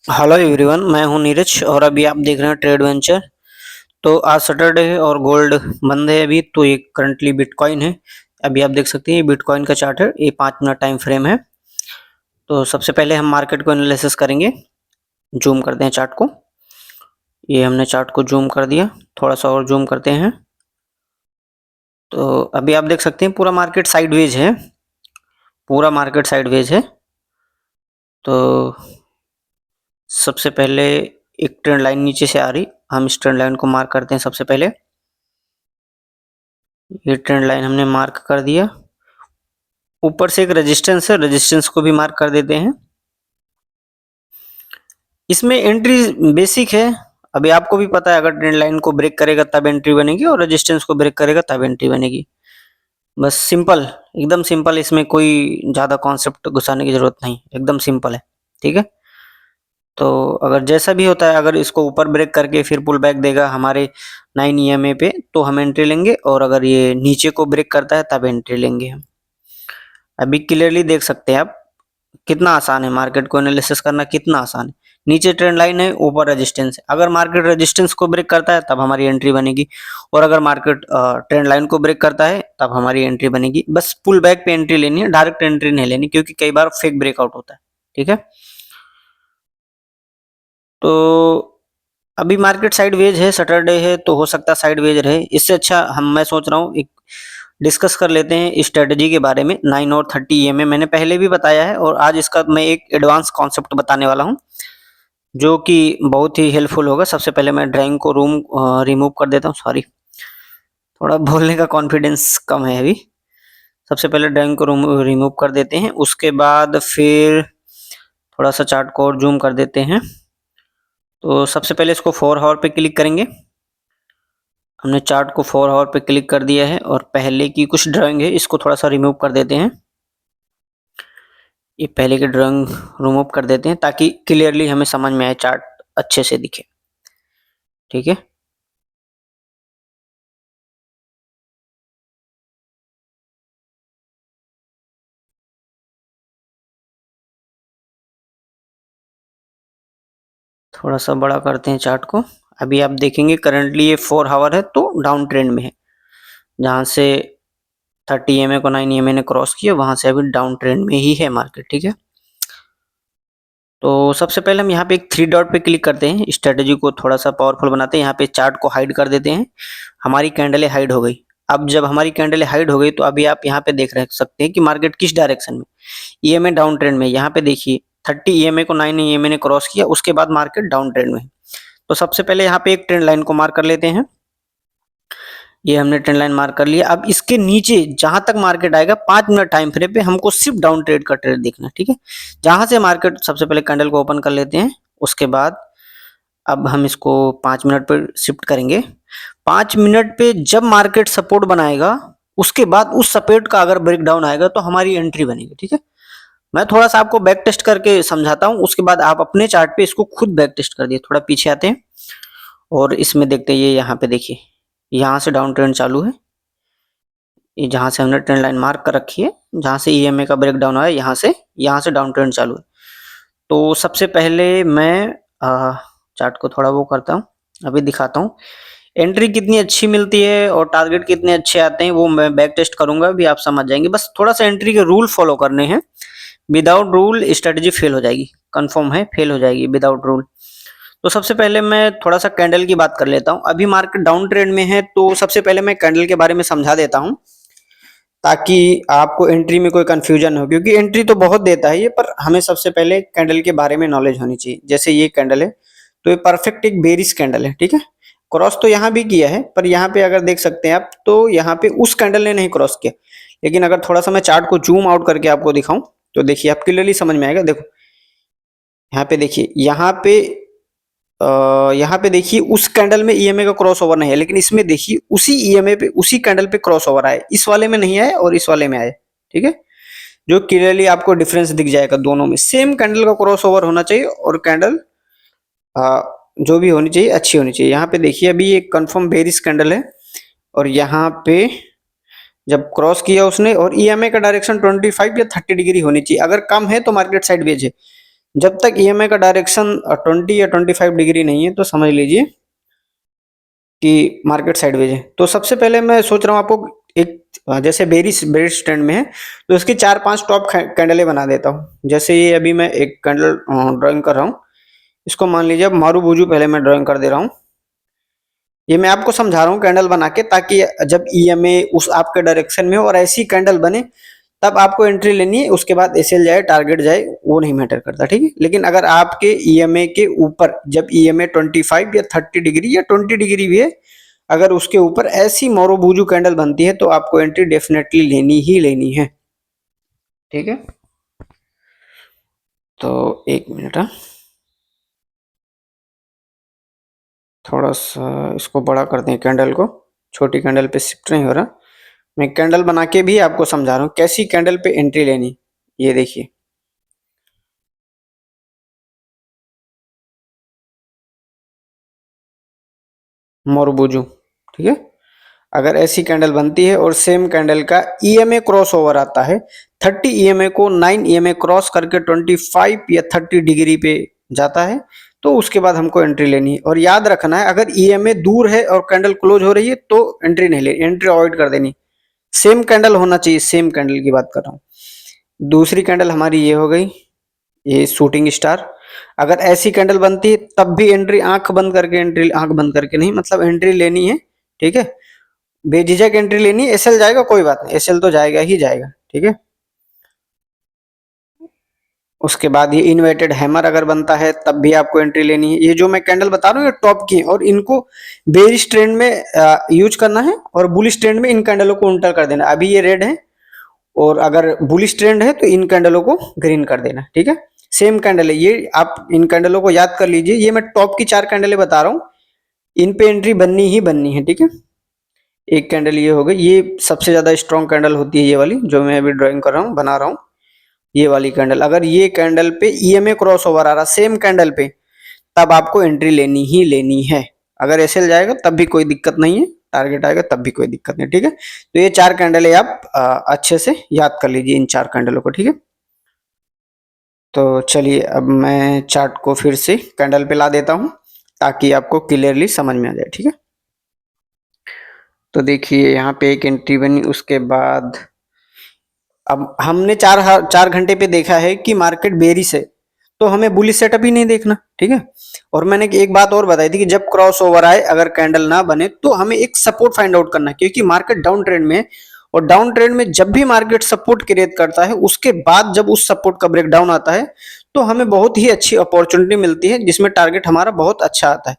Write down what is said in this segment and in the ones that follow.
Hello everyone, मैं हूं नीरज और अभी आप देख रहे हैं ट्रेड वेंचर। तो आज सैटरडे है और गोल्ड बंद है अभी, तो ये करंटली बिटकॉइन है। अभी आप देख सकते हैं ये बिटकॉइन का चार्ट है, ये 5 मिनट टाइम फ्रेम है। तो सबसे पहले हम मार्केट को एनालिसिस करेंगे। जूम करते हैं चार्ट को। ये हमने चार्ट को जूम कर दिया, थोड़ा सा और जूम करते हैं। तो अभी आप देख सकते हैं पूरा मार्केट साइडवेज है, पूरा मार्केट साइडवेज है। तो सबसे पहले एक ट्रेंड लाइन नीचे से आ रही, हम इस ट्रेंड लाइन को मार्क करते हैं। सबसे पहले ये ट्रेंड लाइन हमने मार्क कर दिया। ऊपर से एक रेजिस्टेंस है, रेजिस्टेंस को भी मार्क कर देते हैं। इसमें एंट्री बेसिक है, अभी आपको भी पता है अगर ट्रेंड लाइन को ब्रेक करेगा तब एंट्री बनेगी और रेजिस्टेंस को ब्रेक करेगा तब एंट्री बनेगी। बस सिंपल, एकदम सिंपल, इसमें कोई ज़्यादा कॉन्सेप्ट घुसाने की जरूरत नहीं, एकदम सिंपल है। ठीक है। तो अगर जैसा भी होता है, अगर इसको ऊपर ब्रेक करके फिर पुल बैक देगा हमारे 9 EMA पे, तो हम एंट्री लेंगे, और अगर ये नीचे को ब्रेक करता है तब एंट्री लेंगे हम। अभी क्लियरली देख सकते हैं आप, कितना आसान है मार्केट को एनालिसिस करना, कितना आसान है। नीचे ट्रेंड लाइन है, ऊपर रेजिस्टेंस है, अगर मार्केट रेजिस्टेंस को ब्रेक करता है तब हमारी एंट्री बनेगी, और अगर मार्केट ट्रेंड लाइन को ब्रेक करता है तब हमारी एंट्री बनेगी। बस पुल बैक पे एंट्री लेनी है, डायरेक्ट एंट्री नहीं लेनी, क्योंकि कई बार फेक ब्रेकआउट होता है। ठीक है। तो अभी मार्केट साइडवेज है, सैटरडे है, तो हो सकता है साइडवेज रहे। इससे अच्छा मैं सोच रहा हूँ एक डिस्कस कर लेते हैं स्ट्रेटजी के बारे में। 9 और 30 EMA मैंने पहले भी बताया है, और आज इसका मैं एक एडवांस कॉन्सेप्ट बताने वाला हूँ जो कि बहुत ही हेल्पफुल होगा। सबसे पहले मैं ड्राइंग को रिमूव कर देता हूँ, सॉरी, थोड़ा बोलने का कॉन्फिडेंस कम है अभी। सबसे पहले ड्राइंग को रिमूव कर देते हैं, उसके बाद फिर थोड़ा सा चार्ट को और जूम कर देते हैं। तो सबसे पहले इसको 4 आवर पे क्लिक करेंगे। हमने चार्ट को 4 आवर पे क्लिक कर दिया है, और पहले की कुछ ड्राइंग है इसको थोड़ा सा रिमूव कर देते हैं। ये पहले की ड्राइंग रिमूव कर देते हैं ताकि क्लियरली हमें समझ में आए, चार्ट अच्छे से दिखे। ठीक है। थोड़ा सा बड़ा करते हैं चार्ट को। अभी आप देखेंगे करंटली ये 4 आवर है, तो डाउन ट्रेंड में है। जहां से 30 EMA को 9 EMA ने क्रॉस किया, वहां से अभी डाउन ट्रेंड में ही है मार्केट। ठीक है। तो सबसे पहले हम यहाँ पे एक 3 डॉट पे क्लिक करते हैं, स्ट्रेटेजी को थोड़ा सा पावरफुल बनाते हैं। यहाँ पे चार्ट को हाइड कर देते हैं। हमारी कैंडलें हाइड हो गई। अब जब हमारी कैंडलें हाइड हो गई, तो अभी आप यहाँ पे देख रह सकते हैं कि मार्केट किस डायरेक्शन में। EMA डाउन ट्रेंड में, यहाँ पे देखिए 30 EMA को 9 EMA ने क्रॉस किया, उसके बाद मार्केट डाउन ट्रेंड में है। तो सबसे पहले यहाँ पे एक ट्रेंड लाइन को मार्क कर लेते हैं। ये हमने ट्रेंड लाइन मार्क कर लिया। अब इसके नीचे जहां तक मार्केट आएगा 5 मिनट टाइम फ्रेम पे हमको सिर्फ डाउन ट्रेड का ट्रेड देखना है। ठीक है। जहां से मार्केट, सबसे पहले कैंडल को ओपन कर लेते हैं, उसके बाद अब हम इसको 5 मिनट पे शिफ्ट करेंगे। 5 मिनट पे जब मार्केट सपोर्ट बनाएगा, उसके बाद उस सपोर्ट का अगर ब्रेक डाउन आएगा तो हमारी एंट्री बनेगी। ठीक है। मैं थोड़ा सा आपको बैक टेस्ट करके समझाता हूँ, उसके बाद आप अपने चार्ट पे इसको खुद बैक टेस्ट कर दिए। थोड़ा पीछे आते हैं और इसमें देखते हैं। ये यहाँ पे देखिए, यहाँ से डाउन ट्रेंड चालू है। ये जहां से हमने ट्रेंड लाइन मार्क कर रखी है, जहां से EMA का ब्रेक डाउन आया, यहाँ से डाउन ट्रेंड चालू है। तो सबसे पहले मैं चार्ट को थोड़ा वो करता हूँ, अभी दिखाता हूँ एंट्री कितनी अच्छी मिलती है और टारगेट कितने अच्छे आते हैं। वो मैं बैक टेस्ट करूंगा, अभी आप समझ जाएंगे। बस थोड़ा सा एंट्री के रूल फॉलो करने हैं। विदाउट रूल स्ट्रेटजी फेल हो जाएगी, कंफर्म है, फेल हो जाएगी विदाउट रूल। तो सबसे पहले मैं थोड़ा सा कैंडल की बात कर लेता हूँ। अभी मार्केट डाउन ट्रेंड में है, तो सबसे पहले मैं कैंडल के बारे में समझा देता हूँ, ताकि आपको एंट्री में कोई कंफ्यूजन हो, क्योंकि एंट्री तो बहुत देता है ये, पर हमें सबसे पहले कैंडल के बारे में नॉलेज होनी चाहिए। जैसे ये कैंडल है, तो ये परफेक्ट एक बेरिश कैंडल है। ठीक है। क्रॉस तो यहाँ भी किया है, पर यहाँ पे अगर देख सकते हैं आप, तो यहाँ पे उस कैंडल ने नहीं क्रॉस किया। लेकिन अगर थोड़ा सा मैं चार्ट को जूम आउट करके आपको दिखाऊं, तो देखिए आप क्लियरली समझ में आएगा। देखो यहाँ पे देखिए, यहाँ पे देखिए उस कैंडल में EMA का क्रॉस ओवर नहीं है, लेकिन इसमें देखिए उसी EMA पे, उसी कैंडल पे क्रॉस ओवर आए। इस वाले में नहीं आए और इस वाले में आए। ठीक है। जो क्लियरली आपको डिफरेंस दिख जाएगा, दोनों में सेम कैंडल का क्रॉस ओवर होना चाहिए, और कैंडल जो भी होनी चाहिए अच्छी होनी चाहिए। यहाँ पे देखिए अभी एक कंफर्म बेरिश कैंडल है, और यहाँ पे जब क्रॉस किया उसने, और EMA का डायरेक्शन 25 या 30 डिग्री होनी चाहिए। अगर कम है तो मार्केट साइडवेज है, जब तक ईएमए का डायरेक्शन 20 या 25 डिग्री नहीं है तो समझ लीजिए कि मार्केट साइडवेज है। तो सबसे पहले मैं सोच रहा हूँ आपको एक जैसे बेरिश बेरिश ट्रेंड में है तो इसकी 4-5 टॉप कैंडलें बना देता हूँ। जैसे ये अभी मैं एक कैंडल ड्राइंग कर रहा हूँ, इसको मान लीजिए अब मारूबुजू पहले मैं ड्राइंग कर दे रहा हूँ। ये मैं आपको समझा रहा हूँ कैंडल बना के, ताकि जब ईएमए उस आपके डायरेक्शन में हो और ऐसी कैंडल बने तब आपको एंट्री लेनी है। उसके बाद एसएल जाए टारगेट जाए वो नहीं मैटर करता, ठीक है। लेकिन अगर आपके ईएमए के ऊपर जब ईएमए 25 या 30 डिग्री या 20 डिग्री भी है, अगर उसके ऊपर ऐसी मारूबुजू कैंडल बनती है तो आपको एंट्री डेफिनेटली लेनी ही लेनी है, ठीक है। तो एक मिनट, थोड़ा सा इसको बड़ा करते हैं कैंडल को, छोटी कैंडल पे शिफ्ट नहीं हो रहा। मैं कैंडल बना के भी आपको समझा रहा हूँ कैसी कैंडल पे एंट्री लेनी। ये देखिए मारूबुजू, ठीक है। अगर ऐसी कैंडल बनती है और सेम कैंडल का ईएमए क्रॉस ओवर आता है, 30 ईएमए को 9 ईएमए क्रॉस करके 25 या 30 डिग्री पे जाता है, तो उसके बाद हमको एंट्री लेनी है। और याद रखना है अगर ईएमए दूर है और कैंडल क्लोज हो रही है तो एंट्री नहीं लेनी, एंट्री अवॉइड कर देनी। सेम कैंडल होना चाहिए, सेम कैंडल की बात कर रहा हूँ। दूसरी कैंडल हमारी ये हो गई, ये शूटिंग स्टार। अगर ऐसी कैंडल बनती है तब भी एंट्री आंख बंद करके, एंट्री आंख बंद करके नहीं, मतलब एंट्री लेनी है, ठीक है। बेझिझक एंट्री लेनी है। एसएल जाएगा कोई बात नहीं, एसएल तो जाएगा ही जाएगा, ठीक है। उसके बाद ये इन्वर्टेड हैमर अगर बनता है तब भी आपको एंट्री लेनी है। ये जो मैं कैंडल बता रहा हूँ ये टॉप की है और इनको बेरिश ट्रेंड में यूज करना है और बुलिश ट्रेंड में इन कैंडलों को उल्टा कर देना। अभी ये रेड है और अगर बुलिश ट्रेंड है तो इन कैंडलों को ग्रीन कर देना, ठीक है। सेम कैंडल है ये, आप इन कैंडलों को याद कर लीजिए। ये मैं टॉप की 4 कैंडलें बता रहा हूँ, इन पे एंट्री बननी ही बननी है, ठीक है। एक कैंडल ये हो गई, ये सबसे ज्यादा स्ट्रॉन्ग कैंडल होती है ये वाली जो मैं अभी ड्राइंग कर रहा हूँ, बना रहा हूँ। ये वाली कैंडल, अगर ये कैंडल पे ईएमए क्रॉस ओवर आ रहा सेम कैंडल पे, तब आपको एंट्री लेनी ही लेनी है। अगर एसएल जाएगा तब भी कोई दिक्कत नहीं है, टारगेट आएगा तब भी कोई दिक्कत नहीं, ठीक है। तो ये 4 कैंडल है, आप अच्छे से याद कर लीजिए इन 4 कैंडलों को, ठीक है। तो चलिए अब मैं चार्ट को फिर से कैंडल पे ला देता हूँ ताकि आपको क्लियरली समझ में आ जाए, ठीक है। तो देखिए यहाँ पे एक एंट्री बनी, उसके बाद अब हमने 4 घंटे पे देखा है कि मार्केट बेरिश है, तो हमें बुलिश सेटअप ही नहीं देखना, ठीक है। और मैंने एक बात और बताई थी कि जब क्रॉस ओवर आए अगर कैंडल ना बने तो हमें एक सपोर्ट फाइंड आउट करना है, क्योंकि मार्केट डाउन ट्रेंड में है। और डाउन ट्रेंड में जब भी मार्केट सपोर्ट क्रिएट करता है उसके बाद जब उस सपोर्ट का ब्रेकडाउन आता है तो हमें बहुत ही अच्छी अपॉर्चुनिटी मिलती है जिसमें टारगेट हमारा बहुत अच्छा आता है,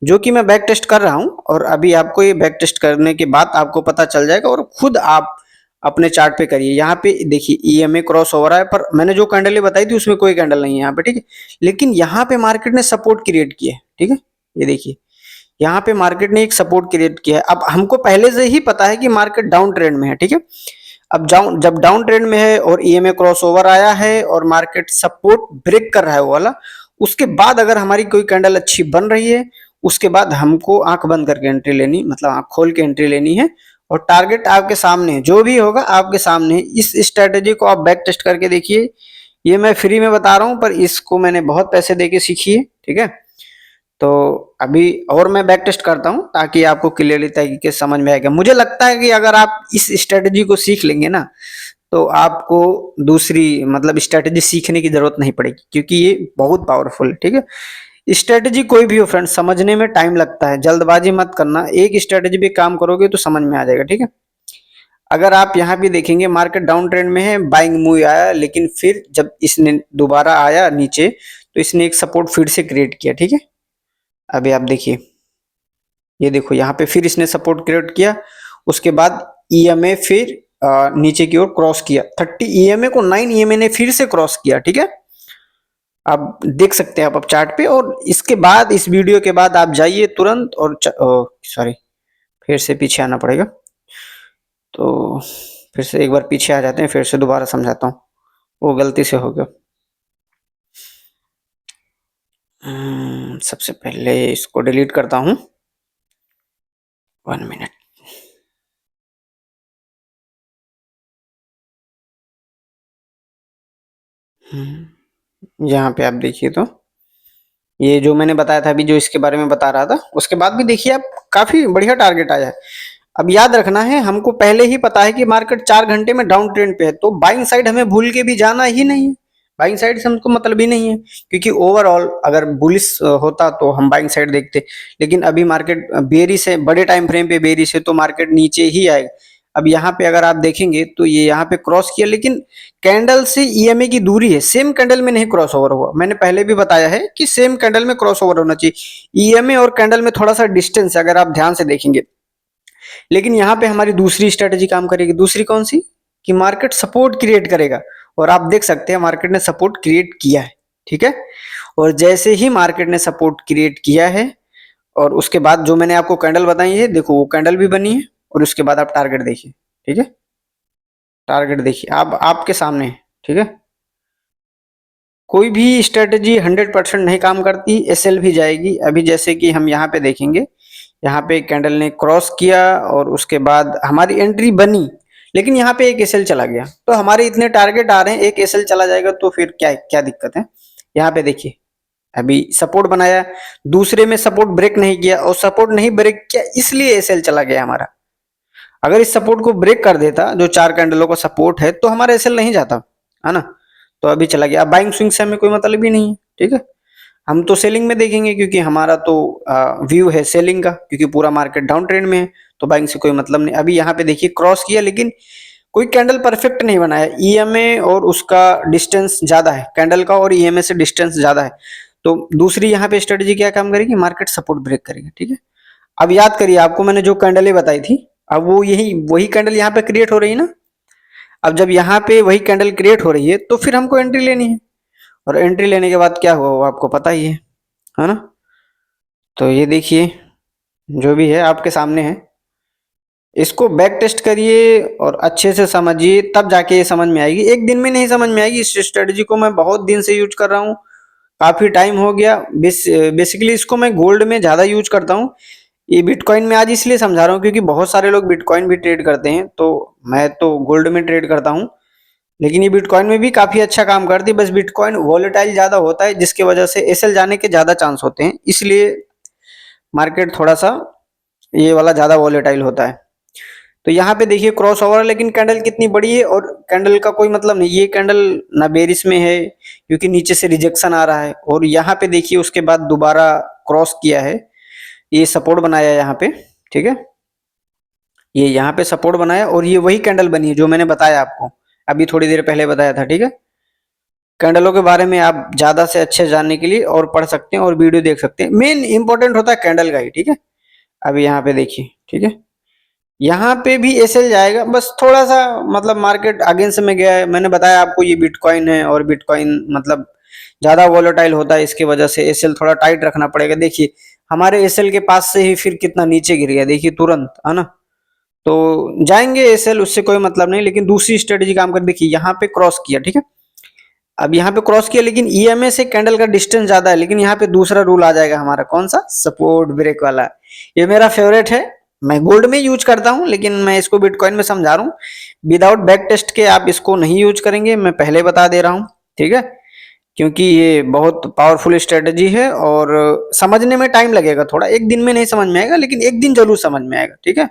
जो कि मैं बैक टेस्ट कर रहा हूं। और अभी आपको ये बैक टेस्ट करने के बाद आपको पता चल जाएगा और खुद आप अपने चार्ट पे करिए। यहाँ पे देखिए ईएमए क्रॉस ओवर है, पर मैंने जो कैंडल बताई थी उसमें कोई कैंडल नहीं है यहाँ पे, ठीक है। लेकिन यहाँ पे मार्केट ने सपोर्ट क्रिएट किया है, ठीक है। ये देखिए यहाँ पे मार्केट ने एक सपोर्ट क्रिएट किया है। अब हमको पहले से ही पता है कि मार्केट डाउन ट्रेंड में है, ठीक है। अब जब डाउन ट्रेंड में है और ईएमए क्रॉस ओवर आया है और मार्केट सपोर्ट ब्रेक कर रहा है वो वाला, उसके बाद अगर हमारी कोई कैंडल अच्छी बन रही है उसके बाद हमको आंख बंद करके एंट्री लेनी, मतलब आंख खोल के एंट्री लेनी है। और टारगेट आपके सामने है, जो भी होगा आपके सामने है। इस स्ट्रेटेजी को आप बैक टेस्ट करके देखिए। ये मैं फ्री में बता रहा हूँ पर इसको मैंने बहुत पैसे दे के सीखी है, ठीक है। तो अभी और मैं बैक टेस्ट करता हूँ ताकि आपको क्लियरली तरीके से समझ में आएगा। मुझे लगता है कि अगर आप इस स्ट्रेटेजी को सीख लेंगे ना तो आपको दूसरी मतलब स्ट्रेटेजी सीखने की जरूरत नहीं पड़ेगी, क्योंकि ये बहुत पावरफुल है, ठीक है। स्ट्रेटेजी कोई भी हो फ्रेंड्स, समझने में टाइम लगता है, जल्दबाजी मत करना। एक स्ट्रेटेजी पे काम करोगे तो समझ में आ जाएगा, ठीक है। अगर आप यहाँ भी देखेंगे मार्केट डाउन ट्रेंड में है, बाइंग मूव आया, लेकिन फिर जब इसने दोबारा आया नीचे तो इसने एक सपोर्ट फिर से क्रिएट किया, ठीक है। अभी आप देखिए, ये देखो यहाँ पे फिर इसने सपोर्ट क्रिएट किया, उसके बाद ईएमए फिर नीचे की ओर क्रॉस किया। 30 ईएमए को 9 ईएमए ने फिर से क्रॉस किया, ठीक है। आप देख सकते हैं आप चार्ट पे। और इसके बाद इस वीडियो के बाद आप जाइए तुरंत और सॉरी फिर से पीछे आना पड़ेगा। तो फिर से एक बार पीछे आ जाते हैं, फिर से दोबारा समझाता हूँ, वो गलती से हो गया। सबसे पहले इसको डिलीट करता हूँ, 1 मिनट। यहाँ पे आप देखिए तो ये जो मैंने बताया था अभी, जो इसके बारे में बता रहा था, उसके बाद भी देखिए आप काफी बढ़िया टारगेट आया है। अब याद रखना है, हमको पहले ही पता है कि मार्केट 4 घंटे में डाउन ट्रेंड पे है, तो बाइंग साइड हमें भूल के भी जाना ही नहीं है। बाइंग साइड से हमको मतलब ही नहीं है, क्योंकि ओवरऑल अगर बुलिश होता तो हम बाइंग साइड देखते। लेकिन अभी मार्केट बेरिश है, बड़े टाइम फ्रेम पे बेरिश है, तो मार्केट नीचे ही आएगा। अब यहाँ पे अगर आप देखेंगे तो ये यहाँ पे क्रॉस किया, लेकिन कैंडल से ईएमए की दूरी है, सेम कैंडल में नहीं क्रॉस ओवर हुआ। मैंने पहले भी बताया है कि सेम कैंडल में क्रॉस ओवर होना चाहिए। ईएमए और कैंडल में थोड़ा सा डिस्टेंस है, अगर आप ध्यान से देखेंगे। लेकिन यहाँ पे हमारी दूसरी स्ट्रेटेजी काम करेगी। दूसरी कौन सी? कि मार्केट सपोर्ट क्रिएट करेगा, और आप देख सकते हैं मार्केट ने सपोर्ट क्रिएट किया है। ठीक है, और जैसे ही मार्केट ने सपोर्ट क्रिएट किया है, और उसके बाद जो मैंने आपको कैंडल बताई है, देखो वो कैंडल भी बनी है, और उसके बाद आप टारगेट देखिए। ठीक है, टारगेट देखिए, आप आपके सामने है। ठीक है, कोई भी स्ट्रेटेजी 100% नहीं काम करती, एसएल भी जाएगी। अभी जैसे कि हम यहाँ पे देखेंगे, यहाँ पे कैंडल ने क्रॉस किया और उसके बाद हमारी एंट्री बनी, लेकिन यहाँ पे एक एसएल चला गया। तो हमारे इतने टारगेट आ रहे हैं, एक एसएल चला जाएगा तो फिर क्या क्या दिक्कत है? यहाँ पे देखिए, अभी सपोर्ट बनाया, दूसरे में सपोर्ट ब्रेक नहीं किया, और सपोर्ट नहीं ब्रेक किया इसलिए एसएल चला गया हमारा। अगर इस सपोर्ट को ब्रेक कर देता, जो 4 कैंडलों का सपोर्ट है, तो हमारा एसएल नहीं जाता, है ना? तो अभी चला गया। अब बाइंग स्विंग से हमें कोई मतलब ही नहीं है। ठीक है, हम तो सेलिंग में देखेंगे, क्योंकि हमारा तो व्यू है सेलिंग का, क्योंकि पूरा मार्केट डाउन ट्रेंड में है, तो बाइंग से कोई मतलब नहीं। अभी यहाँ पे देखिए क्रॉस किया, लेकिन कोई कैंडल परफेक्ट नहीं बनाया। ईएमए और उसका डिस्टेंस ज्यादा है, कैंडल का और ईएमए से डिस्टेंस ज्यादा है। तो दूसरी यहाँ पे स्ट्रेटेजी क्या काम करेगी? मार्केट सपोर्ट ब्रेक करेगा। ठीक है, अब याद करिए, आपको मैंने जो कैंडलें बताई थी, अब वो यही वही कैंडल यहाँ पे क्रिएट हो रही है ना। अब जब यहाँ पे वही कैंडल क्रिएट हो रही है, तो फिर हमको एंट्री लेनी है, और एंट्री लेने के बाद क्या हुआ वो आपको पता ही है ना? तो ये देखिए, जो भी है आपके सामने है, इसको बैक टेस्ट करिए और अच्छे से समझिए, तब जाके ये समझ में आएगी। एक दिन में नहीं समझ में आएगी। इस स्ट्रेटजी को मैं बहुत दिन से यूज कर रहा हूँ, काफी टाइम हो गया। बेसिकली इसको मैं गोल्ड में ज्यादा यूज करता हूँ। ये बिटकॉइन में आज इसलिए समझा रहा हूँ क्योंकि बहुत सारे लोग बिटकॉइन भी ट्रेड करते हैं, तो मैं तो गोल्ड में ट्रेड करता हूँ। लेकिन ये बिटकॉइन में भी काफी अच्छा काम करती है, बस बिटकॉइन वॉलेटाइल ज्यादा होता है, जिसकी वजह से एसएल जाने के ज्यादा चांस होते हैं, इसलिए मार्केट थोड़ा सा ये वाला ज्यादा वॉलेटाइल होता है। तो यहाँ पे देखिए क्रॉस ओवर, लेकिन कैंडल कितनी बड़ी है, और कैंडल का कोई मतलब नहीं। ये कैंडल ना बेरिश में है, क्योंकि नीचे से रिजेक्शन आ रहा है, और यहाँ पे देखिए उसके बाद दोबारा क्रॉस किया है, ये सपोर्ट बनाया यहाँ पे। ठीक है, ये यहाँ पे सपोर्ट बनाया, और ये वही कैंडल बनी है जो मैंने बताया आपको, अभी थोड़ी देर पहले बताया था। ठीक है, कैंडलों के बारे में आप ज्यादा से अच्छे जानने के लिए और पढ़ सकते हैं और वीडियो देख सकते हैं। मेन इंपॉर्टेंट होता है कैंडल का ही। ठीक है, अभी यहाँ पे देखिए। ठीक है, यहाँ पे भी एसएल जाएगा, बस थोड़ा सा मतलब मार्केट अगेंस्ट में गया है। मैंने बताया आपको ये बिटकॉइन है, और बिटकॉइन मतलब ज्यादा वॉलेटाइल होता है, इसकी वजह से एसएल थोड़ा टाइट रखना पड़ेगा। देखिए हमारे एसएल के पास से ही फिर कितना नीचे गिर गया, देखिए तुरंत, है ना? तो जाएंगे एसएल, उससे कोई मतलब नहीं, लेकिन दूसरी स्ट्रेटेजी काम कर। देखिए यहाँ पे क्रॉस किया। ठीक है, अब यहाँ पे क्रॉस किया, लेकिन ईएमए से कैंडल का डिस्टेंस ज्यादा है, लेकिन यहाँ पे दूसरा रूल आ जाएगा हमारा, कौन सा? सपोर्ट ब्रेक वाला। ये मेरा फेवरेट है, मैं गोल्ड में यूज करता हूँ, लेकिन मैं इसको बिटकॉइन में समझा रहा हूँ। विदाउट बैक टेस्ट के आप इसको नहीं यूज करेंगे, मैं पहले बता दे रहा हूँ। ठीक है, क्योंकि ये बहुत पावरफुल स्ट्रेटेजी है, और समझने में टाइम लगेगा थोड़ा, एक दिन में नहीं समझ में आएगा, लेकिन एक दिन जरूर समझ में आएगा। ठीक है,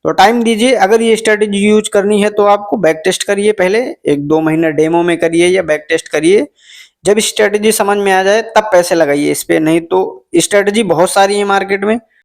तो टाइम दीजिए। अगर ये स्ट्रेटेजी यूज करनी है तो आपको बैक टेस्ट करिए, पहले 1-2 महीना डेमो में करिए या बैक टेस्ट करिए। जब स्ट्रेटेजी समझ में आ जाए तब पैसे लगाइए इस पे, नहीं तो स्ट्रेटेजी बहुत सारी है मार्केट में।